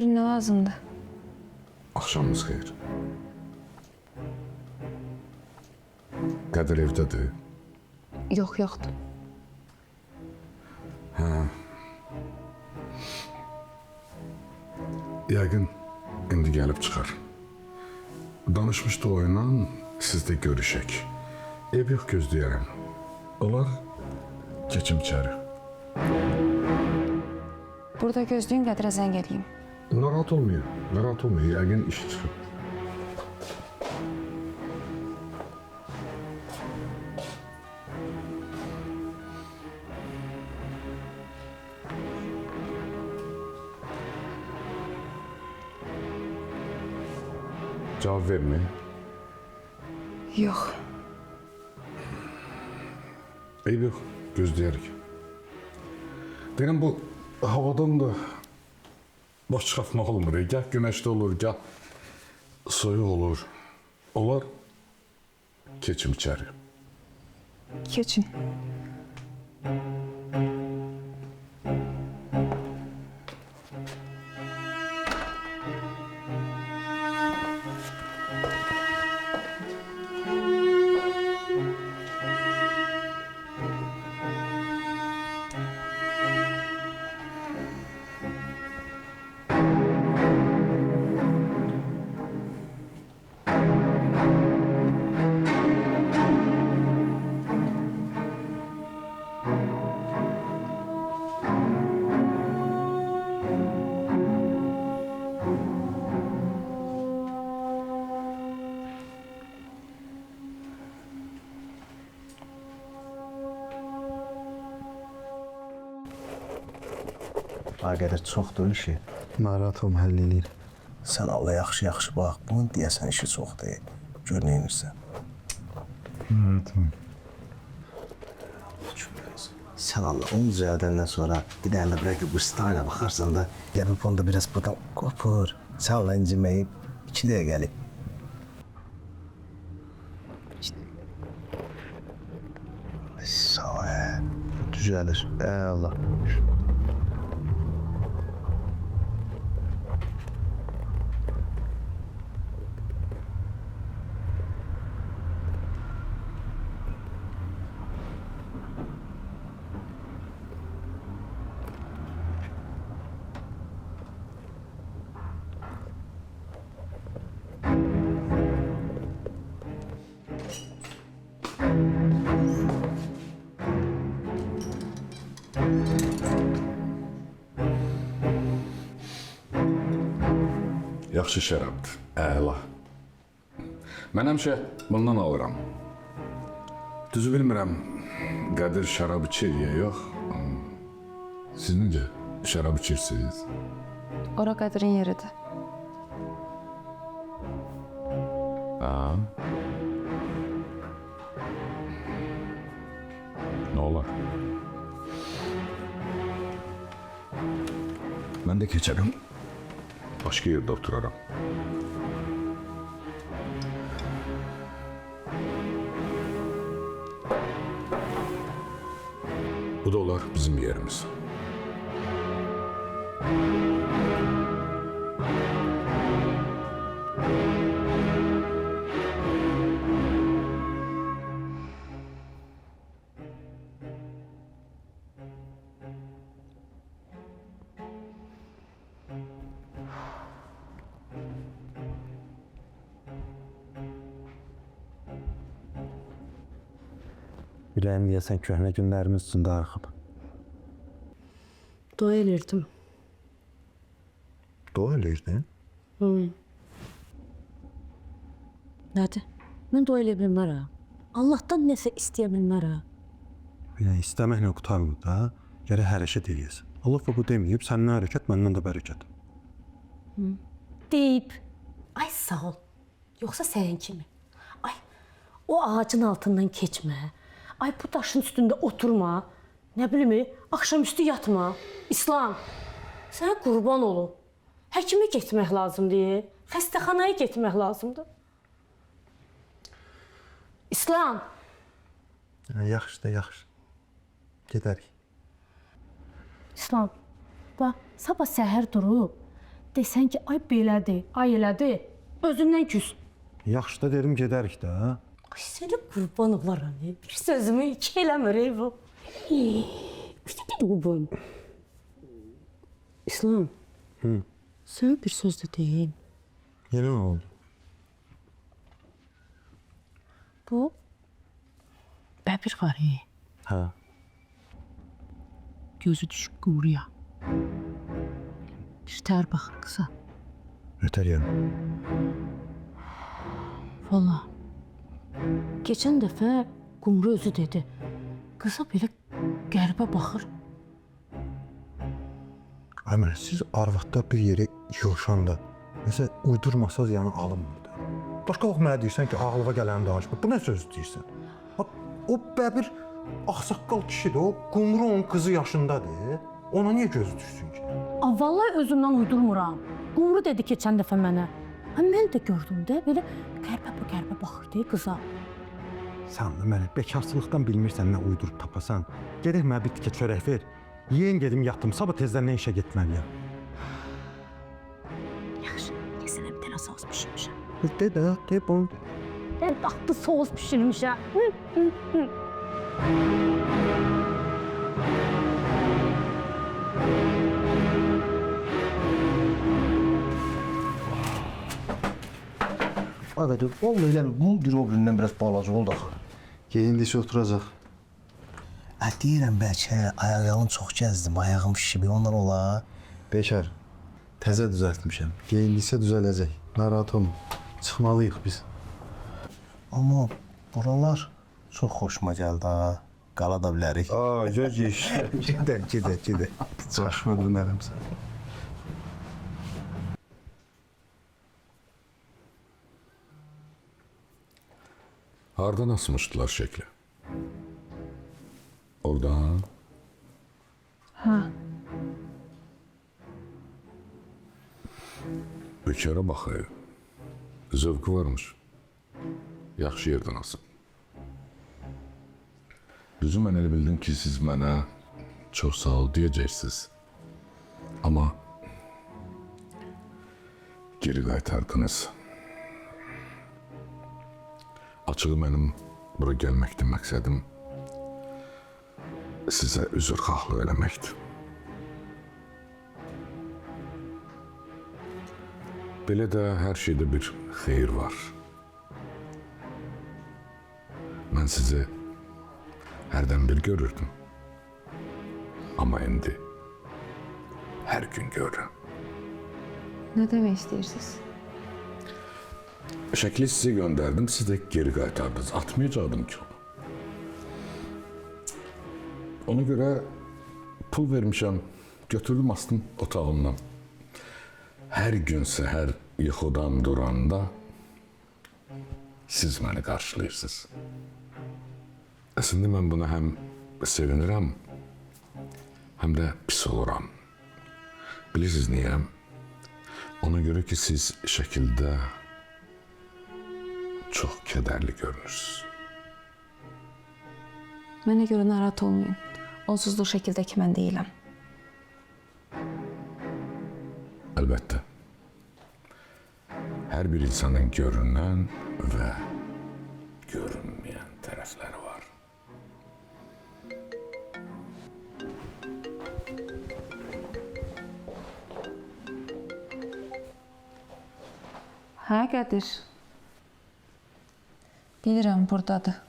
Buyurun, ne lazımdı? Axşamınız xeyir. Qədir evdədir. Yok, yoktu. Yəqin indi gəlib çıxar. Danışmışdı oyla, siz də görüşək. Ev yox, gözləyərəm. Olar, keçim içəri. Burada gözlüyün, Qədirə zəng eləyim. Narahat olmayın, narahat olmayın. Yəqin iş çıxıb. Cavab vermeyin. Yok. Eyb yox, gözləyərik. Deyirəm, bu havadan da baş çıxartmaq olmur. Gəh günəşdə olur, gəh soyuq olur. Olar, keçim içəri. Keçin. Qədər çoxdur işi. Narahat olma, həll eləyir. Sən Allah yaxşı bax. Bunun deyəsən işi çox deyil. Gör nə edirsən. Narahat olma. Sən Allah onun ziyadəndən sonra bir dənə bırak ki bu stayla baxarsan da gəlib onda biraz buradan qopur. Sən Allah inciməyib 2 dəqiqə gəlib. Sağ ol. Düzəlir. Allah. Yaxşı şərabdır, əla. Mən həmişə bundan alıram. Düzü bilmirəm, Qədir şərab içir ya yox. Siz necə şərab içirsiniz? Ora Qədir'in yeridir. Ha? Nə olar? Mən də keçərəm. Başqa yerdə oturaram. Bu da olar bizim yerimiz. Ürəyim deyəsən köhnə günlərimiz üçün darıxıb. Dua elirdim. Dua eləyirdin? Nədir? Mən dua elə bilmərəm. Allahdan nəsə istəyə bilmərəm. Yəni istəməklə qurtarmır da. Gərək hərəkət eləyəsən. Allah bu deməyib, səndən hərəkət, məndən də bərəkət. Deyib. Ay sağ ol. Yoxsa sənin kimi. Ay o ağacın altından keçmə. Ay bu daşın üstündə oturma. Nə bilim, axşamüstü yatma. İslam, sənə qurban olum. Həkimə getmək lazımdır. Xəstəxanaya getmək lazımdır. İslam. Yaxşı da, yaxşı. Gedərik. İslam, bax, sabah səhər durub, desən ki, ay belədir, ay elədir, özündən küs. Yaxşı da dedim gedərik də. Ay səni qurban olaram. Bir sözümü iki eləmir ey bu. Bir də qurban. İslam. Sən bir söz də deyim. Yenə nə oldu? Bu bəbir var ey. Hə. Gözü düşüb qumruya. Bir tər baxır qıza. Ötər yəni. Valla. Geçən dəfə qumru özü dedi. Qıza belə qəribə baxır. Ay mənə siz arvadda bir yerə yığışanda nəsə uydurmasaz yəni alınmırdı. Başqa vaxt mənə deyirsən ki, ağlıma gələni danışma. Bu nə söz deyirsən? Bax, o bəbir ağsaqqal kişidir, o qumru onun qızı yaşındadır. Ona niyə gözü düşsün ki? Vallahi özümdən uydurmuram. Qumru dedi keçən dəfə mənə. Mən də gördüm də belə qəribə baxırdı qıza. Sən də məni bekarçılıqdan bilmirsən nə uydurub tapasan. Gedək mənə bir tikə çörək ver. Yeyin gedim yatdım, sabah tezdən nə işə getməliyəm? Yaxşı, sənə bir dənə sos bişirmişəm. De bunu. Ən dadlı sos bişirmişəm. Evet, vallahi elə bu bir o birindən biraz balaca oldu axı. Geyindiysə oturacaq. Deyirəm bəlkə ayağım çox gəzdim, ayağım şişib, ondan ola. Beşər, təzə düzəltmişəm. Geyindiysə düzələcək. Narahat olma. Çıxmalıyıq biz. Amma buralar çox xoşuma gəldi ha. Qala da bilərik. Göz yeş. Gedə. Başıma dönərəm sən. Hardan asmışdılar şekli? Oradan. Ha, Bekara baxayım. Zövqü varmış. Yaxşı yerdən asın. Düzü mən elə bildim ki, siz mənə çox sağ ol deyəcəksiniz. Amma geri qaytardınız. Açığı mənim bura gəlməkdə məqsədim sizə üzrxahlıq eləməkdir. Belə də hər şeydə bir xeyir var. Mən sizi hərdən bir görürdüm. Amma indi hər gün görürəm. nə demək istəyirsiniz? Şəkli size gönderdim, siz de geri qaytardınız. Atmayacaktım ki onu. Ona göre pul vermişəm, götürdüm astım otağımdan. Her gün səhər yuxudan duranda siz məni qarşılayırsınız. Əslində mən buna həm sevinirəm, həm də pis oluram. Bilirsiniz niyə? Ona göre ki siz şəkildə çox kədərli görünürsünüz. Mənə görə narahat olmayın. Onsuzluq şəkildəki mən deyiləm. Əlbəttə. Hər bir insanın görünən və görünməyən tərəfləri var. Hə, Qədir. Bilirəm, buradadır.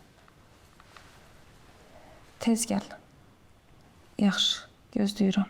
Tez gəl. Yaxşı, gözləyirəm.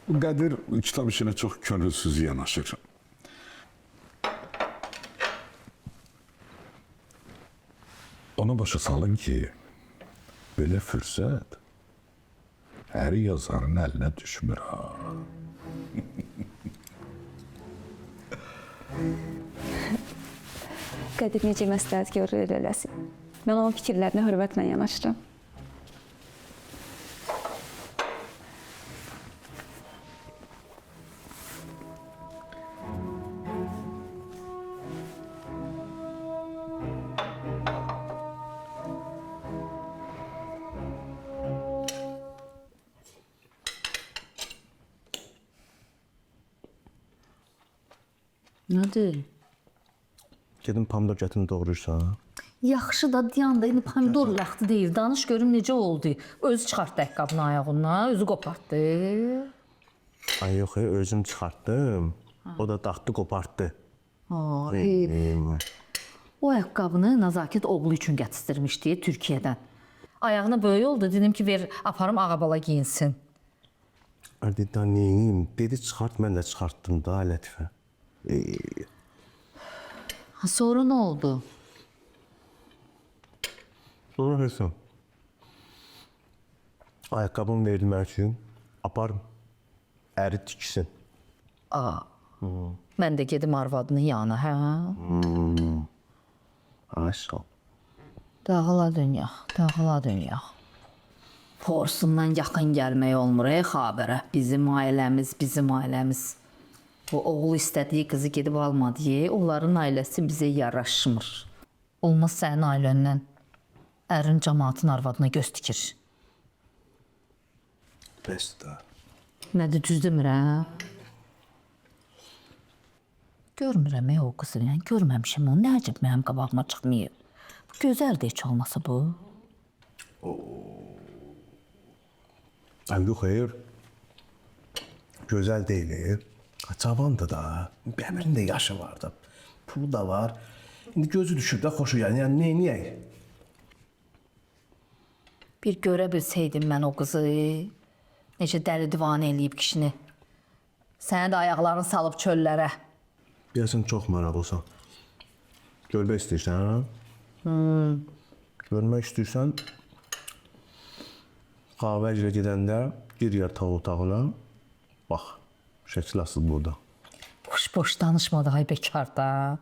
Bu Qədir kitab işinə çox könülsüz yanaşır. Ona başa salın ki, belə fürsət hər yazarın əlinə düşmür ha. Qədir necə məsləhət görür elə eləsin. Mən onun fikirlərinə hörmətlə yanaşıram. Nədir? Gedim pomidor gətirini doğrayırsan. Yaxşı da diyanda indi pomidor vaxtı deyil. Danış görüm necə oldu. Özü çıxartdı ayaqqabını ayağından, özü qopartdı. Ay yox, özüm çıxartdım. O da daxtı qopartdı. O ayaqqabını Nazakət oğlu üçün gətirmişdi Türkiyədən. Ayağına böyük oldu, dedim ki, ver aparım ağabala giyinsin. Dedi, neyim? Dedi, çıxart, mən də çıxartdım da, Lətifə. Sonra nə oldu? Sonra hesab. Ayaqqabımı verdi mən üçün. Apar, əri tiksin. Mən də gedim arvadının yanına, hə? Ay, sağ ol. Dağıla dünya, dağıla dünya. Forsundan yaxın gəlmək olmur, xabərə. Bizim ailəmiz, bizim ailəmiz. Bu oğul istədiyi qızı gedib almadı, onların ailəsi bizə yaraşmır. Olmaz sənin ailəndən ərin cəmaatın arvadına göz tikir. Bəs də. Nədir, düz demirəm? Görmürəm o qızı, yəni görməmişəm onu. Nə əcəb mənim qabağıma çıxmayıb. Gözəldir heç olmasa bu. Yox, xeyr. Gözəl deyil. Cavandır da. Bəmirin də yaşı var da. Pulu da var. İndi gözü düşüb də xoşu yəni. Yəni neyniyək? Bir görə bilsəydim mən o qızı, necə dəli divanə eləyib kişini. Sənə də ayaqlarını salıb çöllərə. Deyəsən çox maraqlısan. Görmək istəyirsən? Görmək istəyirsən, kahve ilə gedəndə gir yatağı otağına, bax, şəkil asıl burada. Boş-boş danışma da, ay bekar da.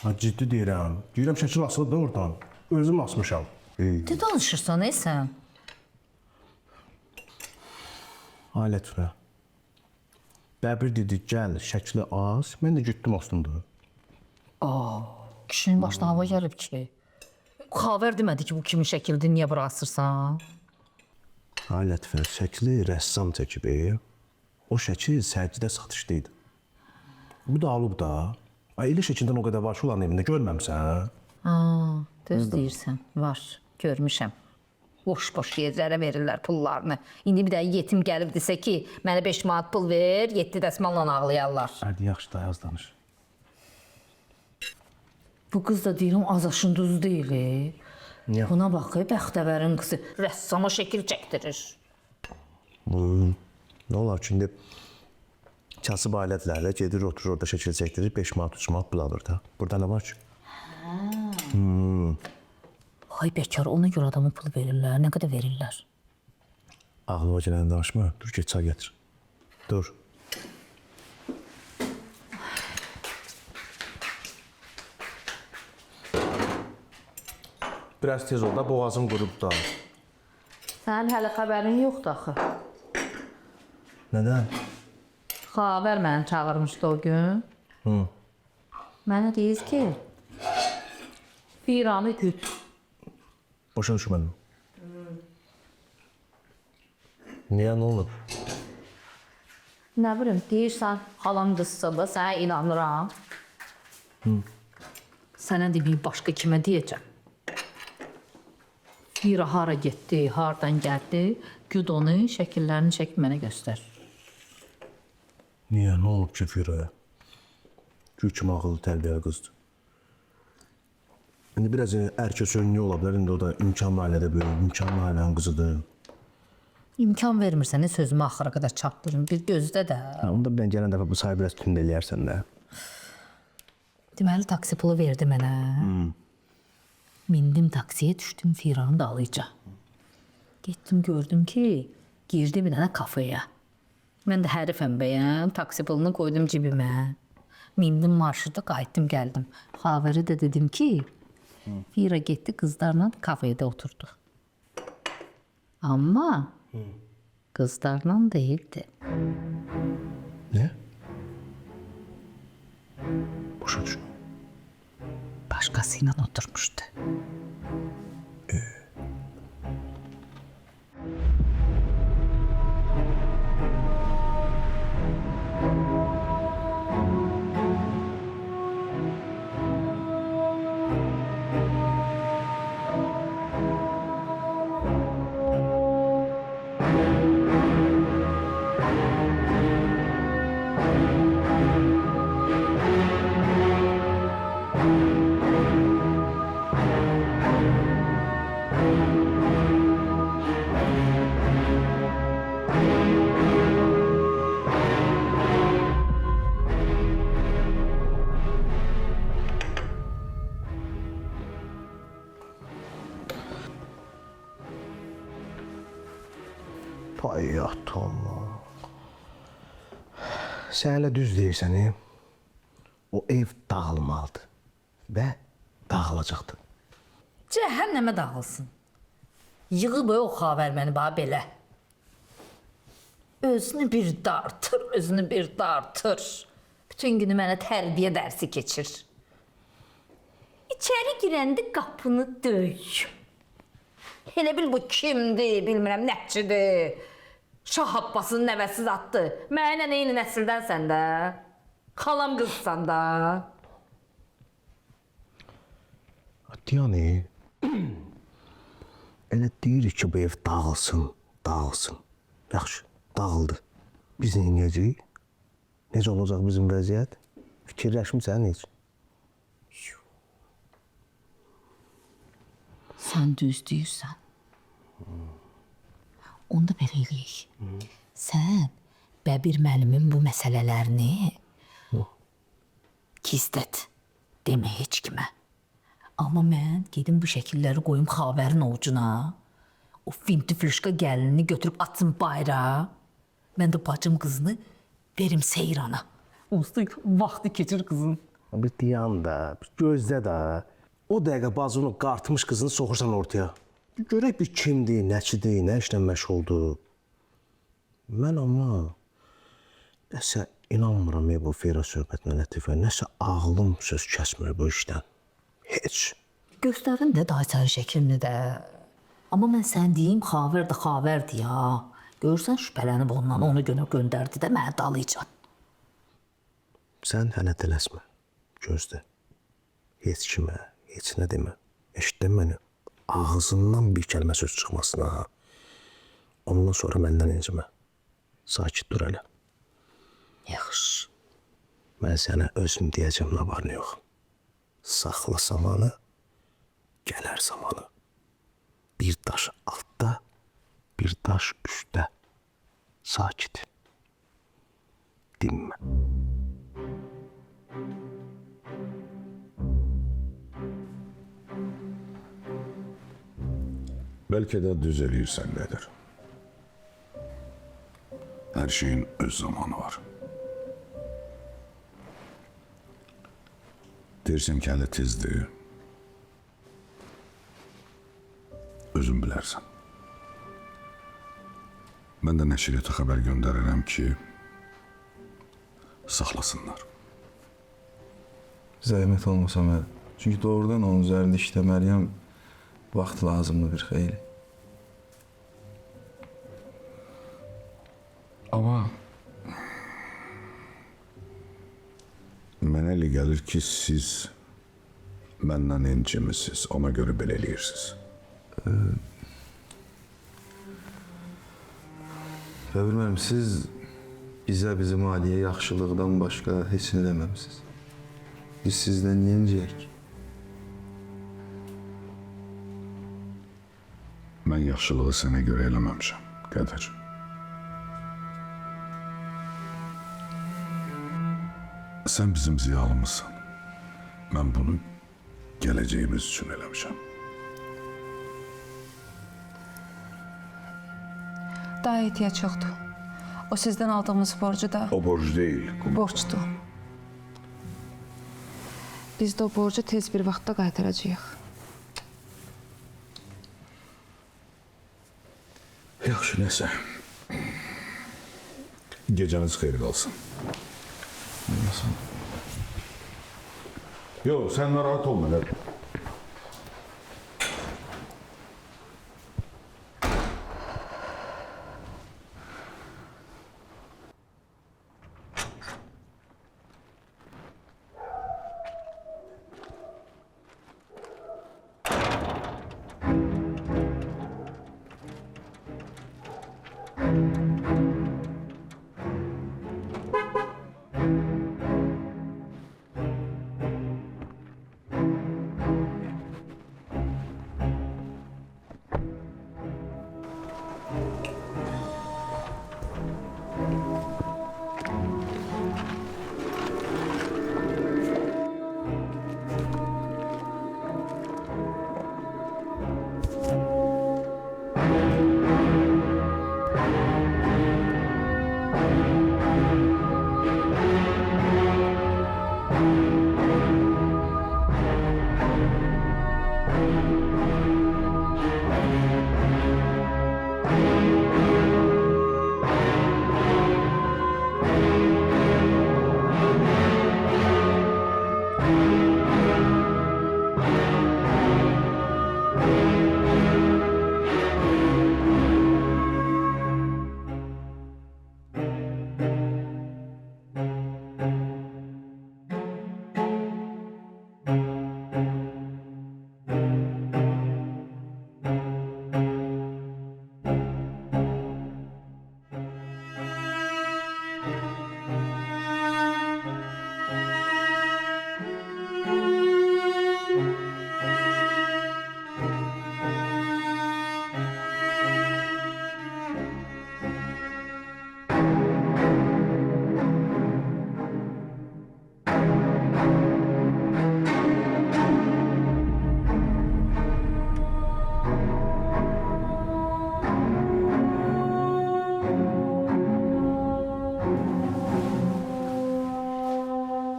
Ha, ciddi deyirəm. Deyirəm, şəkil asıl da oradan. Özüm asmışam. Ne danışırsan, sən? Alət və. Bəbir dedi, gəl, şəkli as. Mən də getdim asdım. Kişinin başına hava gəlib ki. Xavər demədi ki, bu kimin şəkildir, niyə bura asırsan? Alət və, şəkli rəssam çəkib. O şəkil sərgidə satışda idi. Bu da alıb da. Ay, elə şəkildən o qədər var ki, olan evində görməmsən. Düz deyirsən, var, görmüşəm. Boş-boş yerlərə verirlər pullarını. İndi bir də yetim gəlib desə ki, mənə 5 manat pul ver, 7 dəsmalla ağlayarlar. Hadi yaxşı da yaz danış. Bu qız da deyirəm azaşın duz deyil. Niyə? Buna bax, bəxtəvərin qızı rəssama şəkil çəkdirir. Nə olar ki, indi kasıb ailətlərlə gedir, oturur orada şəkil çəkdirir, 5 manat, 3 manat pul alır da. Burada nə var ki? Ay bekar, ona görə adamı pul verirlər, nə qədər verirlər? Ağlıma gələn danışma, dur get çay gətir. Dur. Biraz tez ol da, boğazım qurub da. Sənin hələ xəbərin yoxdur axı. Nədən? Xavər məni çağırmışdı o gün. Mənə deyir ki, Firanı güt. Başa düşmədim. Niyə, nə olub? Nə bilim, deyirsən, xalam qızsa da sənə inanıram. Sənə deməyim, başqa kimə deyəcəm? Fira hara getdi, hardan gəldi, güd onu, şəkillərini çəkib mənə göstər. Niyə, nə olub ki Firaya? Gül kimi ağıllı tərbiyəli qızdır. İndi biraz ərkə sönlüyü ola bilər, indi o da imkanlı ailədə böyük, imkanlı ailənin qızıdır. İmkan vermirsən sözümü axıra qədər çatdırım. Bir gözdə də. Onda bilən gələn dəfə bu sayı biraz tünd eləyərsən də. Deməli taksi pulu verdi mənə. Mindim taksiyə, düşdüm Firanı dalayıca. Getdim gördüm ki, girdi bir dənə kafeyə. Mən də hərifəm bəyəm, taksi pulunu qoydum cibimə. Mindim marşruta, qayıtdım gəldim. Xavəri də dedim ki, Fira getdi qızlarla kafedə oturdu. Amma qızlarla değildi. Ne? Başa düşmüyorum. Başkasıyla oturmuştu. Hayatım. Sən elə düz deyirsən, o ev dağılmalıdır və dağılacaqdır. Cəhənnəmə dağılsın. Yığıb o xavər məni bax belə. Özünü bir dartır, özünü bir dartır. Bütün günü mənə tərbiyə dərsi keçir. İçəri girəndə qapını döy. Elə bil bu kimdir, bilmirəm, nəçidir. Şah Abbasın nəvəsi zatdı. Mənə eyni nəsildənsən də. Xalam qızsan da. Yəni, elə deyirik ki, bu ev dağılsın, dağılsın. Yaxşı, dağıldı. Biz neynəyəcəyik? Necə olacaq bizim vəziyyət? Fikirləşmirsən heç? Sən düz deyirsən. Onda belə eləyək. Sən Bəbir müəllimin bu məsələlərini gizlət. Demə heç kimə. Amma mən gedim bu şəkilləri qoyum xavərin ovucuna. O finti flişka gəlinini götürüb atsın bayrağa. Mən də bacım qızını verim Seyrana. Usta vaxtı keçir qızın. Bir dayan da, bir gözlə də. O dəqiqə bacını qartmış qızını soxursan ortaya. Bir görək bir kimdir, nəçidir, nə işlə məşğuldur. Mən amma nəsə inanmıram bu Fira söhbətinə, Lətifə. Nəsə ağlım söz kəsmir bu işdən. Heç. Göstərin də daha səri şəklini də. Amma mən sən deyim, xavərdir ya. Görürsən şübhələnib ondan, onu göndərdi də mənə dalayacaq. Sən hələ tələsmə, gözlə. Heç kimə, heç nə demə. Eşitdin məni? Ağzından bir kəlmə söz çıxmasın ha. Ondan sonra məndən incimə. Sakit dur hələ. Yaxşı. Mən sənə özüm deyəcəm nə var nə yox. Saxla zamanı, gələr zamanı. Bir daş altda, bir daş üstdə. Sakit. Dinmə. Bəlkə də düz eləyirsən Qədir. Hər şeyin öz zamanı var. Deyirsən ki, hələ tezdir. Özün bilərsən. Mən də nəşriyyata xəbər göndərirəm ki, saxlasınlar. Zəhmət olmasa mən. Çünki doğrudan onun üzərində işləməliyəm. Vaxt lazımdır bir xeyli. Amma mənə elə gəlir ki, siz məndən incimisiniz, ona görə belə eləyirsiniz. Bəbir müəllim, siz bizə, bizim ailəyə yaxşılıqdan başqa heç nə deməmisiniz. Biz sizdən niyə incəyək? Mən yaxşılığı sənə görə eləməmişəm. Qədir. Sən bizim ziyalımızsan. Mən bunu gələcəyimiz üçün eləmişəm. Daha ehtiyac yoxdur. O sizdən aldığımız borcu da O borc deyil. borcdur. Biz də o borcu tez bir vaxtda qaytaracağıq. Yaxşı, nəsə. Gecəniz xeyir qalsın. Yox, sən narahat olma.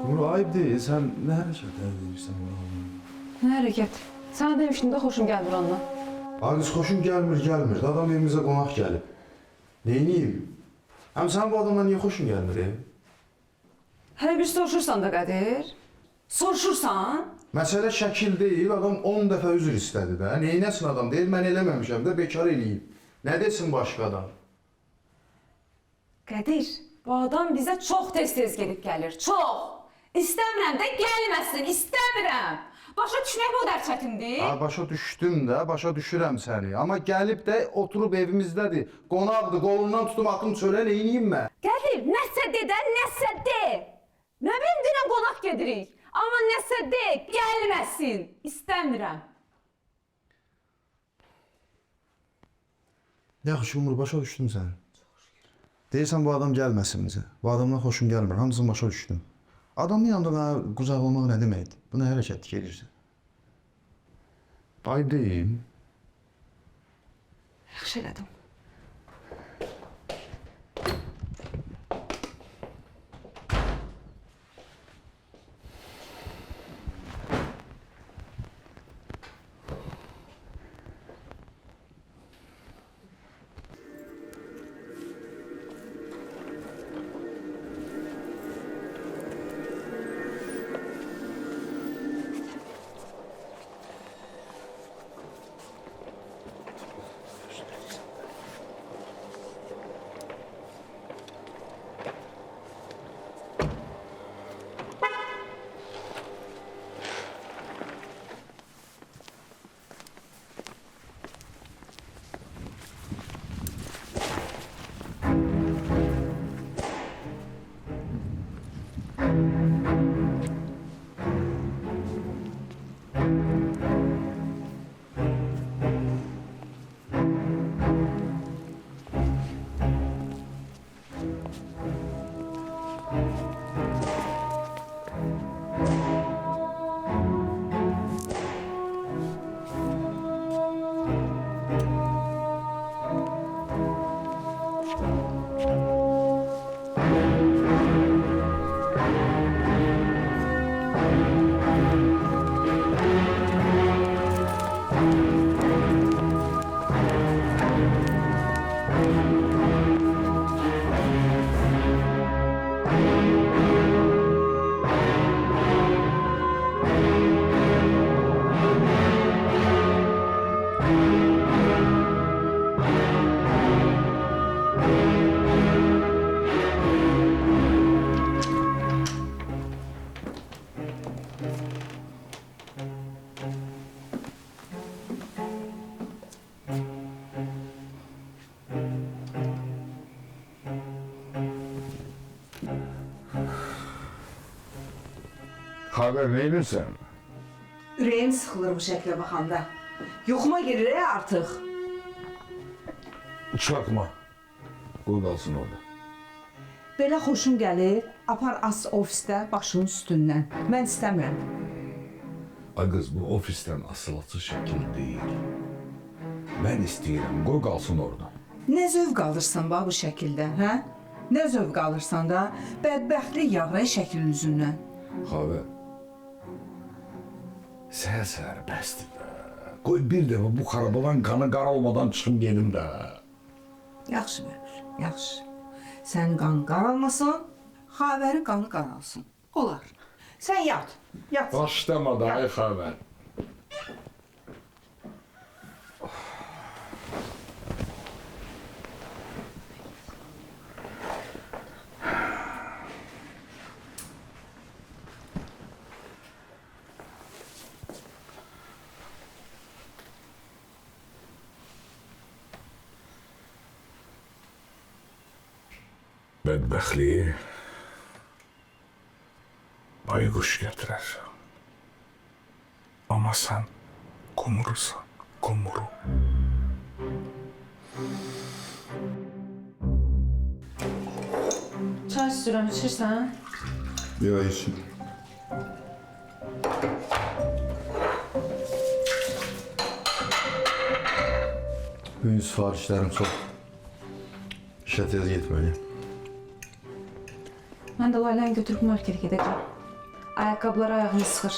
Qumru, ayıb deyil, sən nə hərəkətlər edirsən? Nə hərəkət? Sənə demişdim də xoşum gəlmir ondan. Ağız xoşun gəlmir. Adam evimizə qonaq gəlib. Neyniyim? Həm sən bu adamla niyə xoşun gəlmir? Hələ bir soruşursan da Qədir. Soruşursan? Məsələ şəkil deyil, adam 10 dəfə üzr istədi də. Neynəsin adam deyil, mən eləməmişəm də, bekar eləyib. Nə desin başqa adam? Qədir, bu adam bizə çox tez-tez gedib gəlir, çox. İstəmirəm də gəlməsin, istəmirəm. Başa düşmək bu qədər çətindir. Ha, başa düşdüm də, başa düşürəm səni. Amma gəlib də oturub evimizdədir. Qonaqdır, qolundan tutub atım çölə, neyniyim mən? Qədir, nəsə de də, nəsə de. Nə bilim, dinə qonaq gedirik. Amma nəsə de, gəlməsin. İstəmirəm. Yaxşı, Umur, başa düşdüm səni. Deyirsən, bu adam gəlməsin bizə. Bu adamdan xoşum gəlmir, hamısını başa düşdüm. Adamın yanında mənə qucaqlamaq nə deməkdir? Bu nə hərəkətdir gelirsən? Ayıb deyil. Yaxşı elədim. Xavər, nə edirsən? Ürəyim sıxılır bu şəklə baxanda. Yoxuma girir artıq. Çatma. Qoy qalsın orada. Belə xoşum gəlir, apar as ofisdə başının üstündən. Mən istəmirəm. Ay qız, bu ofisdən asılası şəkil deyil. Mən istəyirəm, qoy qalsın orada. Nə zövq alırsan bax bu şəkildə, hə? Nə zövq alırsan da bədbəxtlik yağır şəklin üzündən. Xavər, səhər-səhər bəsdir də. Qoy bir dəfə bu xarabadan qanı qara olmadan çıxım gedim də. Yaxşı Məmür, yaxşı. Sən qan qaralmasın, Xavərin qanı qaralsın. Olar. Sən yat, yat. Başlama da, ay Xavər. Bədbəxtliyi bayquş gətirər. Amma sən qumurusan, qumuru. Çay istəyirəm, içirsən? Yox, heç. Bu gün sifarişlərim çox. İşə tez getməliyim. Mən də Layləni götürüb markete gedəcəm. Ayaqqabılar ayağımı sıxır.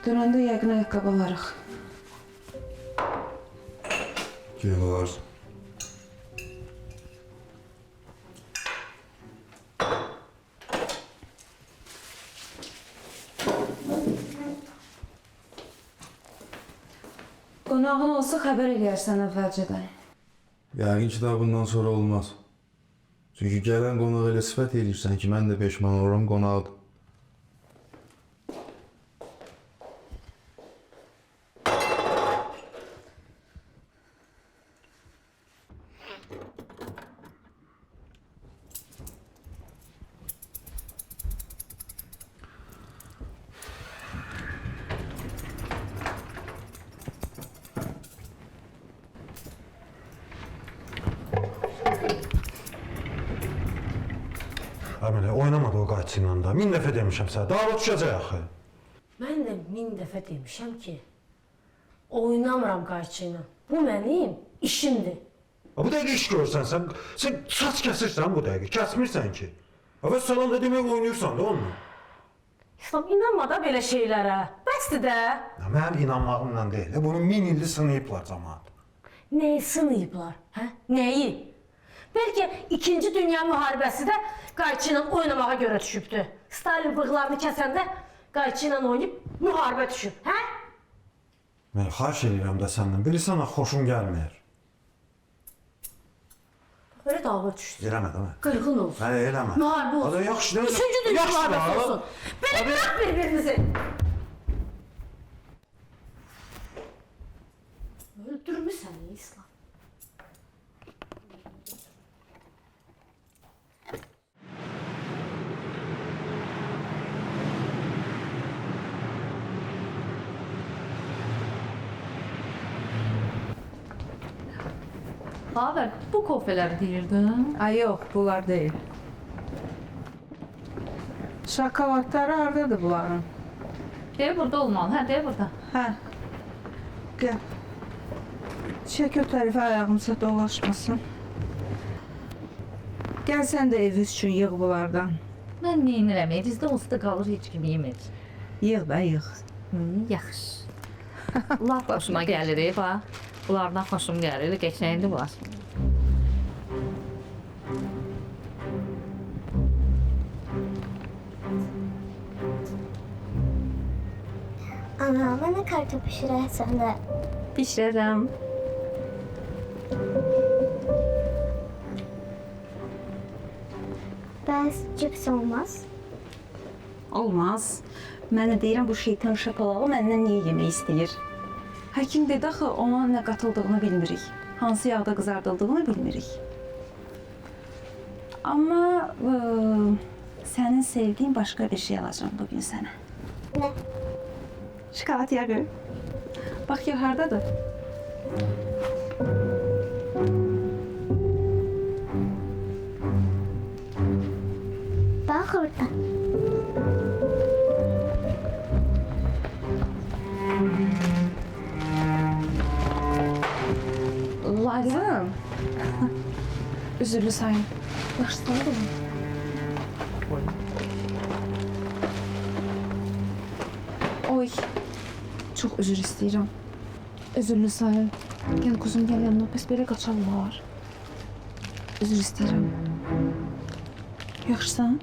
Dönəndə yəqin ayaqqabı alarıq. Gel var. Qonağın olsa xəbər eləyərsən əvvəlcədən. Yəqin ki, daha bundan sonra olmaz. Çünki gələn qonağa elə sifət eləyirsən ki, mən də peşman oluram qonağıdır. Əmələ, oynamadı o qayçıyla da. 1000 dəfə demişəm sənə, dava düşəcək axı. Mən də 1000 dəfə demişəm ki, oynamıram qayçı ilə. Bu mənim işimdir. Bu dəqiqə iş görsən, sən saç kəsirsən bu dəqiqə, kəsmirsən ki. Və salam da demək oynayırsan da onunla. İslam, inanma da belə şeylərə. Bəsdir də. Mənim inanmağımla deyil, bunu 1000 ildir sınayıblar cəmaat. Nəyi sınayıblar, hə? Nəyi? Bəlkə 2-ci Dünya müharibəsi də qayçı ilə oynamağa görə düşübdür. Stalin bığlarını kəsəndə qayçı ilə oynayıb müharibə düşüb, hə? Mən xahiş edirəm də səndən, bilirsən, xoşum gəlmir. Böyle dava düşdü. Eləmə də mən. Qırğın olsun. Hə, eləmə. Müharibə olsun. Hadi, yaxşı, deyil. 3-cü Dünya Yaxşı, müharibəsi ha. olsun. Belə bırak bir-birinizi. Öldürmüsən İslam. Xavər, bu kofeleri deyirdin? Ay yox, bunlar deyil. Şokoladları hardadır bunların? Deyə burada olmalı, hə, deyə burada. Hə. Gəl. Çək o tərəfə ayağımıza dolaşmasın. Gəl sən də ev üçün yığ bunlardan. Mən neyinirəm, erizdə olsa da qalır, heç kim yemir. Yığ da yığ. Yaxşı. Laf başıma gəlir, bax. Bunlardan xoşum gəlir, keçnəyindi bunlar. Ana, mənə kartof bişirərsən də. Bişirərəm. Bəs cips olmaz? Olmaz. Mən də deyirəm bu şeytan şapalağı məndən niyə yemək istəyir? Həkim dedi axı ona nə qatıldığını bilmirik. Hansı yağda qızardıldığını bilmirik. Amma sənin sevdiyin başqa bir şey alacağam bugün sənə. Nə? Şokolad yağı. Bax ya hardadır? Bax orada. Lazım. Üzürlü sayın. Başladı mı? Oy. Çox üzr istəyirəm. Üzürlü sayın. Gəl kuzum, gəl yanıma. Bəs belə qaçarlar. Üzr istəyirəm. Yaxşısan?